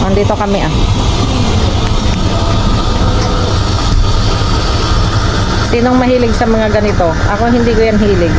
Nandito kami ah. Sinong mahilig sa mga ganito? Ako hindi ko yan hilig.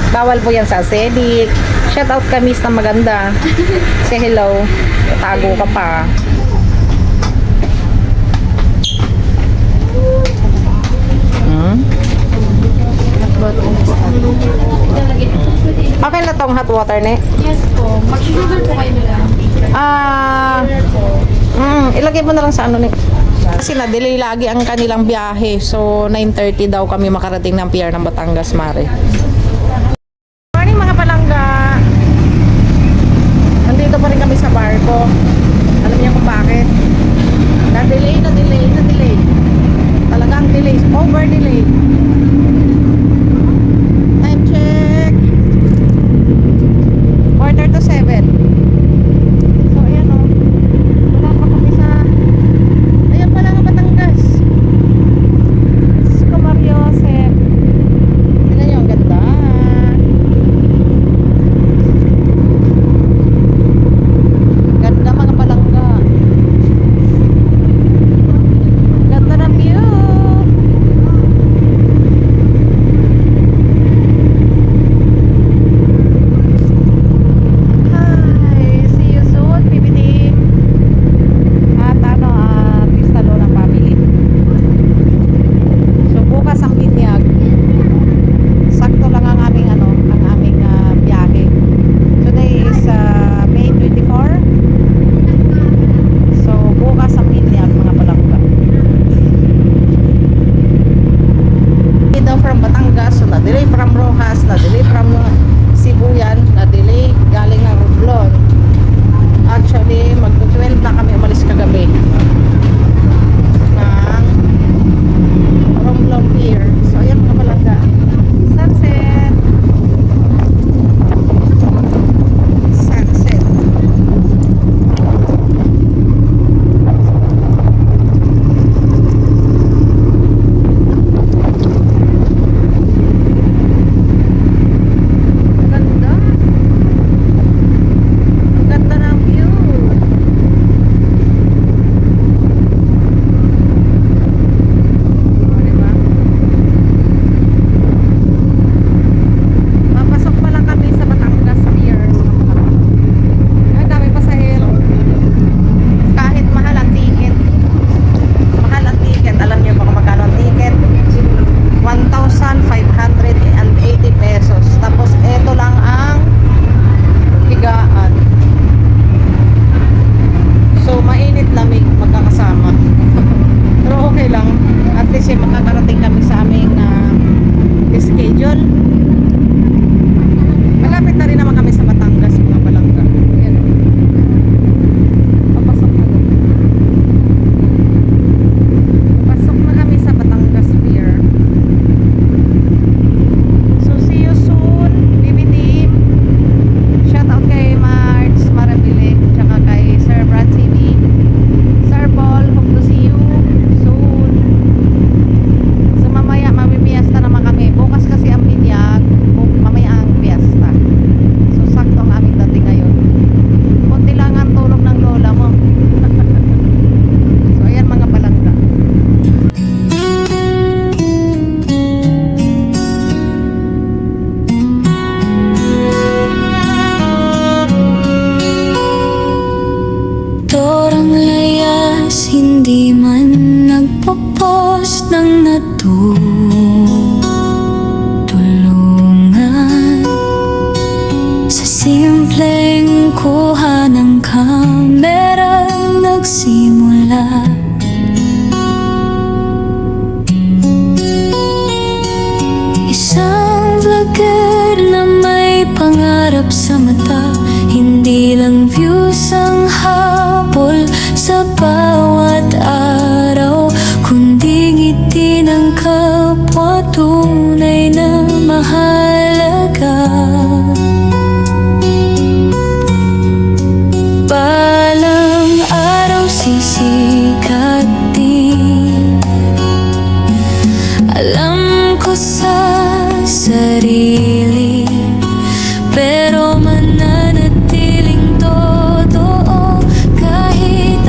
Bawal po yan sa acidic. Shout out kami sa maganda. Say hello. Tago ka pa. Okay na tong hot water ne? Yes po. Mag-sugar po kayo lang. Ilagay mo na lang sa ano ni. Kasi na-delay lagi ang kanilang biyahe. So 9:30 daw kami makarating ng PR ng Batangas, Mare. Morning mga palangga. Nandito pa rin kami sa barko. Alam niyo kung bakit? Na-delay. Talagang delay. Over delay. Time check. 6:45. So ayan o. Wala pa kami sa... Ayan pala nga Batangas. Let's go Mariosep. Tignan nyo, ang ganda. Ganda mga palangga. Ganda ng view. Hi, see you soon, PBT. At ano, Pistalo ng family. So bukas ang binyag. Sakto lang ang aming biyahe. Today is May 24. So bukas ang binyag mga palangga. Daw from Batangas, so na-delay from Rojas, na-delay from Sibuyan, na-delay galing ng Romblon. Actually, mag-12 na kami umalis kagabi ng Romblon Pier. So ayan mga palangga, sunset. Ganda. Ganda ng view. O, diba? Papasok pa lang kami sa Batangas Pier. Ay, dami pasahero. Kahit mahal ang ticket. Mahal ang ticket. Alam niyo ba kung magkano ang ticket? 1,580 pesos. Tapos ito lang ang higaan. So mainit lamig magkakasama. Pero okay lang. At least makakarating kami sa aming schedule. Malapit na rin naman kami sa Batangas mga palangga. Ayan. Papasok na doon. Pasok na kami sa Batangas Pier. So see you soon, BB team. Shout out kay Marge Marabile, tsaka kay Sir Brad TV. Sir Paul, hope to see you soon. So mamaya mamimiesta naman kami. Bukas kasi ang binyag, mamaya ang fiesta. So sakto ang aming dating ngayon. Kunti lang ang tulog ng lola mo. So ayan mga palangga. Torang layas, hindi man nagpo-post ng natutulungan. Sa simpleng kuha ng kamera nagsimula. Isang vlogger na may pangarap sa mata, hindi lang views ang habol sa bawat araw, kundi ngiti ng kapwa tunay na mahalaga. Balang araw sisikat din, alam ko sa sarili, pero mananatiling totoo kahit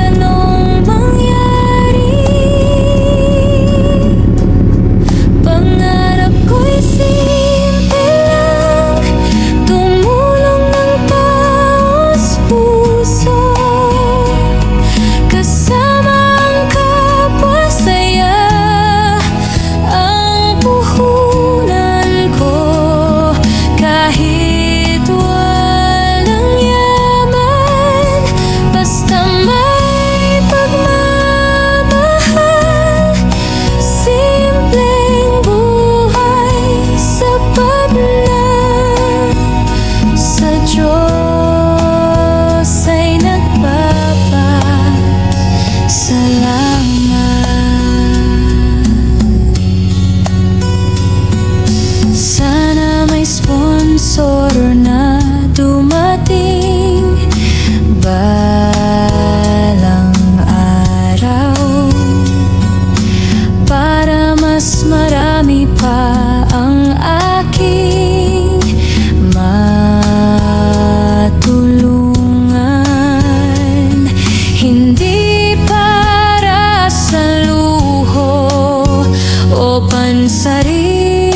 sariling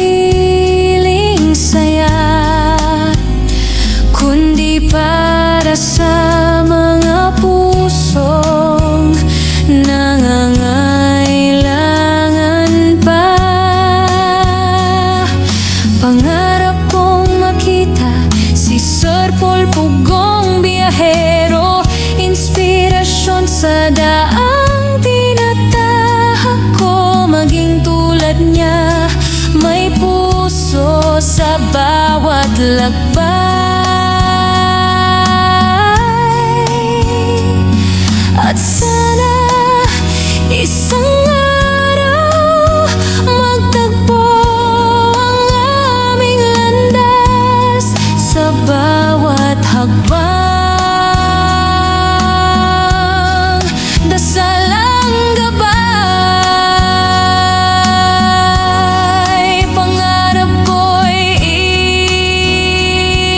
saya, kundi para sa mga pusong nangangailangan pa. Pangarap kong makita si Sir Paul Pugong biyahero, inspirasyon sa daang tinatahak ko. Maging tulad niya, may puso sa bawat lakbay. At sana isang araw magtagpo ang aming landas sa bawat hakbang. Dasal ang gabay, pangarap ko'y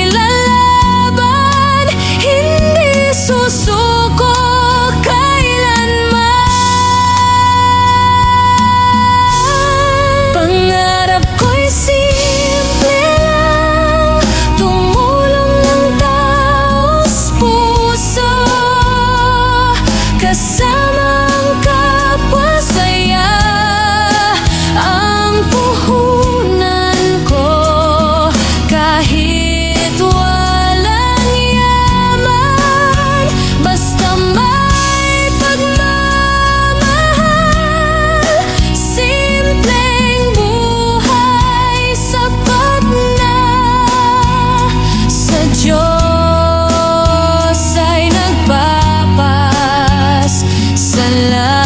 ilalaban, hindi susuko kailanman. Pangarap ko'y simple lang, tumulong ng taos puso, kasama ang kapwa saya. Ang puhunan ko kahit walang yaman, basta may pagmamahal. Simpleng buhay sapat na, sa Diyos ay nagpapas salamat.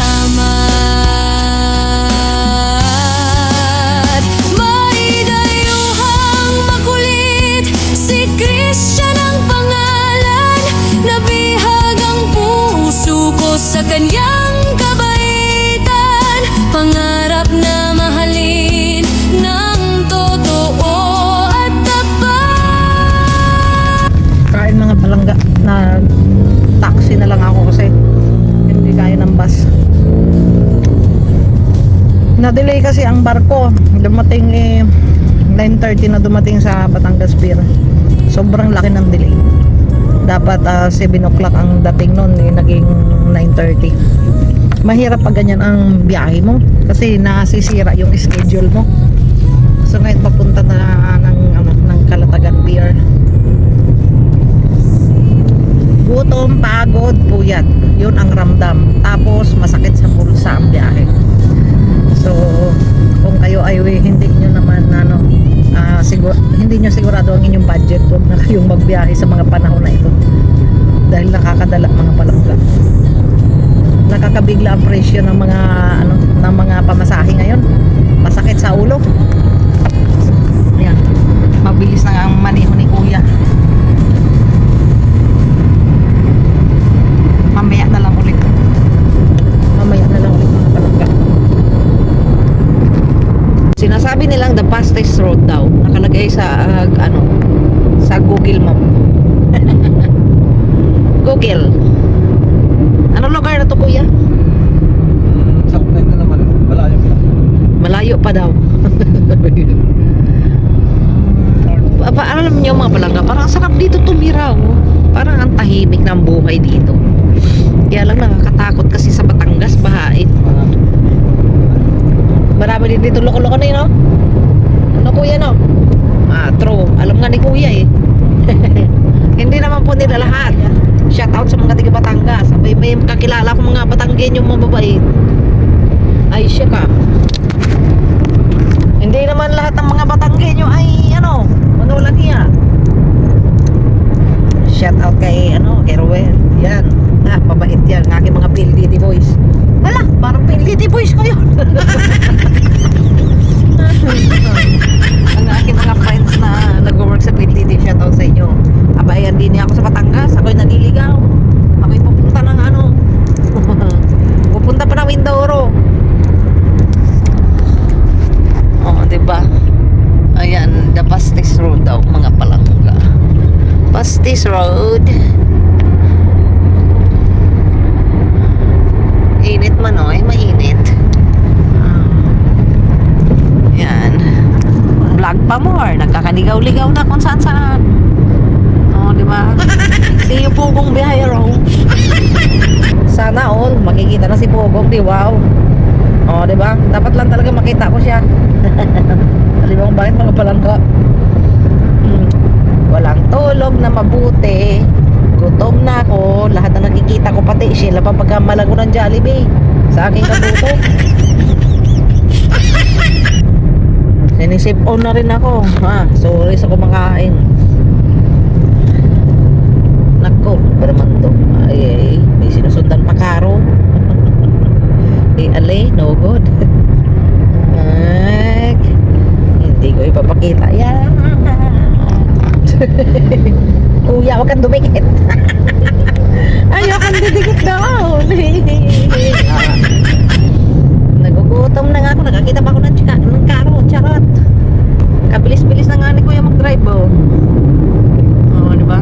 May dayuhang makulit, si Christian ang pangalan. Nabihag ang puso ko sa kanyang kabaitan. Pangarap na mahalin ng totoo at tapat. Kain mga palangga na taxi na lang ako kasi hindi kaya ng bus. Na-delay kasi ang barko. Dumating 9:30 na dumating sa Batangas Pier. Sobrang laki ng delay. Dapat 7 o'clock ang dating nun, naging 9:30. Mahirap pag ganyan ang biyahe mo kasi nasisira yung schedule mo. So ngayon papunta na ng Calatagan Pier. Gutom, pagod, puyat. Yun ang ramdam. Tapos masakit sa bulsa ang biyahe. So kung kayo ay hindi nyo naman hindi nyo sigurado ang inyong budget, huwag na kayong magbiyahe sa mga panahon na ito dahil nakakadala mga palangga. Nakakabigla ang presyo ng mga pamasahe ngayon. Masakit sa ulo. Ayan, mabilis na ang maneho ni kuya. Mamaya na lang ulit mga palangga. Sinasabi nilang the fastest road daw nakalagay sa sa Google Map. Google, anong lugar na to kuya? Sa na naman, malayo pa. Malayo pa daw. Alam niyo mga palangga, parang sarap dito tumira, oh. Parang ang tahimik ng buhay dito. Kaya lang nakakatakot kasi sa Batangas, bahain. Marami din dito loko-loko na yun, no? Ano kuya, no? True. Alam nga ni kuya eh. Hindi naman po nila lahat. Shout out sa mga taga Batangas. May kakilala ko mga Batanggen yung mga babae. Ay siya ka. Hindi naman lahat ng mga Batanggenyo ay manulang iya. Shout out kay kay Rowel. Yan. Mabait yan. Ng aking mga PLDT boys. Hala, parang PLDT boys ko yun. Ang aking mga friends na nag-work sa PLDT, shout out sa inyo. Abayan din niya ako sa Batangas. Ako'y naliligaw. Ako'y pupunta ng pupunta pa ng Mindoro. Oh, diba? Ayan, the Pastis Road daw, mga palangga. Pastis Road. Init man, oh. Mainit. pa more. Nagkakaligaw-ligaw na kung saan-saan. Oh, di ba? See you, Pugong Biyahero. Sana all, makikita na si Pugong, di wow. Oh, di ba? Dapat lang talaga makita ko siya. Alam mo bakit mga palangka? Walang tulog na mabuti. Gutom na ako. Lahat na nakikita ko, pati sila pa pagkamalago ng Jollibee sa aking kabuto. Sinisip on na rin ako. Sorry sa kumakain. Nako, baraman to. Ay, may sinusundan pa karo. Ale, no good. Hindi ko ipapakita yan. Kuya, huwag kang dumikit. Ayaw kang didikit daw. Nagugutom na nga ako. Nakakita pa ako ng karo. Charot. Kabilis-bilis na nga ni Kuya mag-drive, oh. Oo, di ba?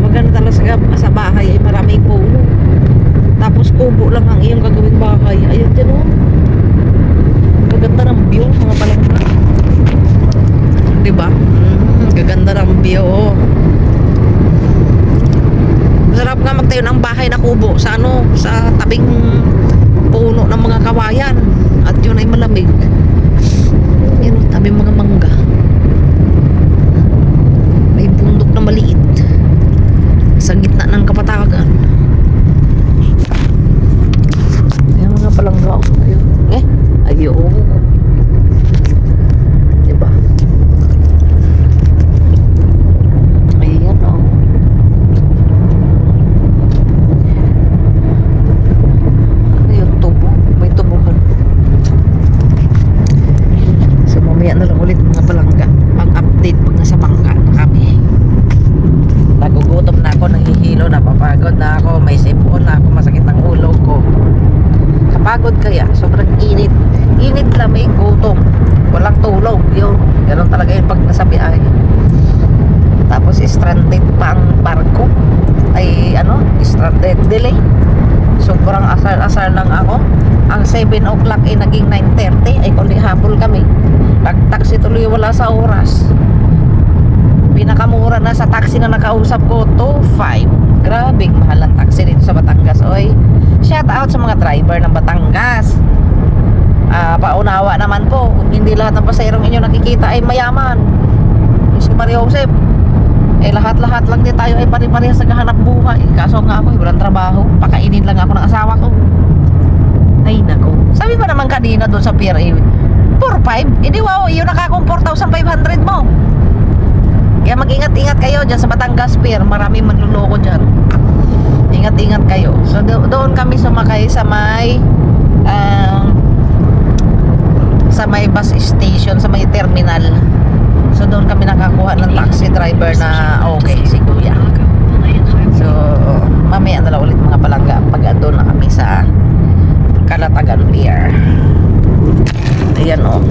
Maganda talaga sa bahay ay maraming puno. Tapos kubo lang ang iyong gagawing bahay. Ayun dyan, oh. Gaganda ng view, mga palangka. Diba? Gaganda ng view, oh. Masarap nga magtayo ng bahay na kubo sa ano, sa tabing puno ng mga kawayan. At yun ay malamig. Yun, tabing mga mangga. May bundok na maliit sa gitna ng kapatagan. Ayan mga palangga. Ayun. Ayun. Diba? Ayan, oh. Ano yung tubo? May tubuhan. So mamaya na lang ulit mga palangga. Pag-update pag nasa bangka na kami. Nagugutom na ako, nahihilo, napapagod na ako, may sipon na ako, masakit ang ulo ko. Kapagod kaya, sobrang init. Init, lamig, gutom. Walang tulog, yun. Ganon talaga yun pag nasa biyahe. Tapos stranded pa ang barko. Ay, stranded, delay. Sobrang asar-asar lang ako. Ang 7 o'clock ay naging 9:30. Ay, kundi habol kami. Nag-taxi tuloy, wala sa oras. Pinakamura na sa taxi na nakausap ko, 2.5. Grabing mahal ang taxi dito sa Batangas. Oy, shout out sa mga driver ng Batangas. Paunawa naman po, hindi lahat ng pasayrong inyo nakikita ay mayaman. Si Maria Joseph, lahat-lahat lang din tayo ay pare-parehas sa naghahanap buhay. Kaso nga ako, walang trabaho. Pakainin lang ako ng asawa ko. Ay nako, sabi ba naman kanina doon sa PRA 4.5? Hindi wow, yun nakakong 4,500 mo. Kaya mag-ingat-ingat kayo dyan sa Batangas Pier. Maraming manluloko dyan. Ingat-ingat kayo. So doon kami sumakay sa may bus station, sa may terminal. So doon kami nakakuha ng taxi driver na okay, si Kuya. So mamaya na lang ulit mga palangga pag doon na kami sa Calatagan Pier. Ayan, oh.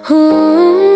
Ooh.